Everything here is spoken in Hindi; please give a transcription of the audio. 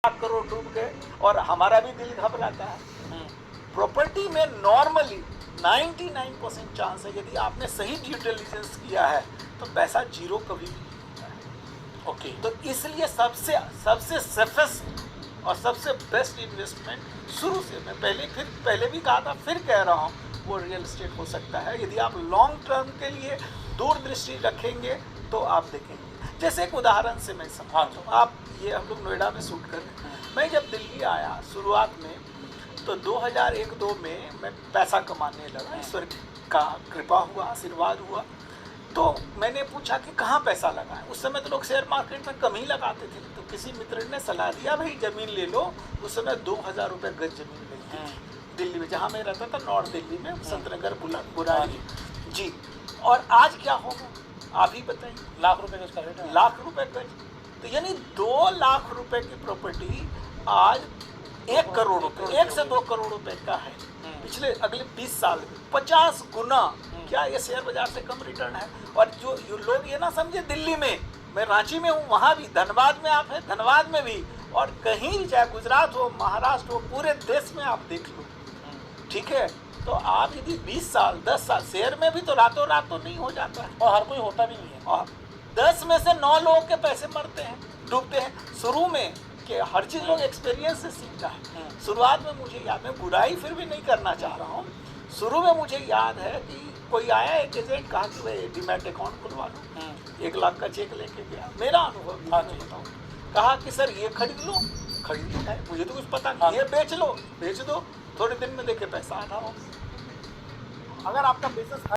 लाख करोड़ डूब गए और हमारा भी दिल घबराता है। प्रॉपर्टी में नॉर्मली 99% चांस है, यदि आपने सही ड्यू डिलिजेंस किया है तो पैसा जीरो कभी भी नहीं होता है। ओके, तो इसलिए सबसे सेफेस्ट और सबसे बेस्ट इन्वेस्टमेंट शुरू से मैं पहले भी कहा था, फिर कह रहा हूँ, वो रियल एस्टेट हो सकता है। यदि आप लॉन्ग टर्म के लिए दूरदृष्टि रखेंगे तो आप देखेंगे। जैसे एक उदाहरण से मैं समझाऊँ, आप ये हम लोग नोएडा में शूट कर रहे हैं। मैं जब दिल्ली आया शुरुआत में तो 2001-2 में मैं पैसा कमाने लगा, ईश्वर का कृपा हुआ, आशीर्वाद हुआ। तो मैंने पूछा कि कहाँ पैसा लगाएं। उस समय तो लोग शेयर मार्केट में कम ही लगाते थे, तो किसी मित्र ने सलाह दिया, भाई ज़मीन ले लो। उस समय 2000 रुपये गज ज़मीन मिलती थी दिल्ली में, जहाँ मैं रहता था नॉर्थ दिल्ली में, संतनगर बुराड़ी जी। और आज क्या होगा आप ही बताइए? लाख रुपए गज का रेट है। लाख रुपए गज, तो यानी 2 लाख रुपए की प्रॉपर्टी आज 1 करोड़ रुपए, 1 से 2 करोड़ रुपए का है। पिछले अगले 20 साल में 50 गुना। क्या ये शेयर बाजार से कम रिटर्न है? और जो लोग ये ना समझे, दिल्ली में, मैं रांची में हूँ, वहाँ भी, धनबाद में आप हैं, धनबाद में भी, और कहीं भी, चाहे गुजरात हो, महाराष्ट्र हो, पूरे देश में आप देख लो, ठीक है। तो आप यदि 20 साल 10 साल, शेयर में भी तो रातों रात तो नहीं हो जाता है, और हर कोई होता भी नहीं है। और 10 में से 9 लोगों के पैसे मरते हैं, डूबते हैं शुरू में। कि हर चीज़ लोग एक्सपीरियंस से सीखता है। शुरुआत में मुझे याद, मैं बुराई फिर भी नहीं करना चाह रहा हूँ, शुरू में मुझे याद है कि कोई आया, एक एजेंट, कहा कि भाई डीमैट अकाउंट खुलवा लो, 1 लाख का चेक लेके गया। मेरा अनुभव बताऊँ, कहा कि सर ये खरीद लो है, मुझे तो कुछ पता नहीं, ये बेच लो, बेच दो, थोड़े दिन में देखे पैसा आधा हो। अगर आपका बिजनेस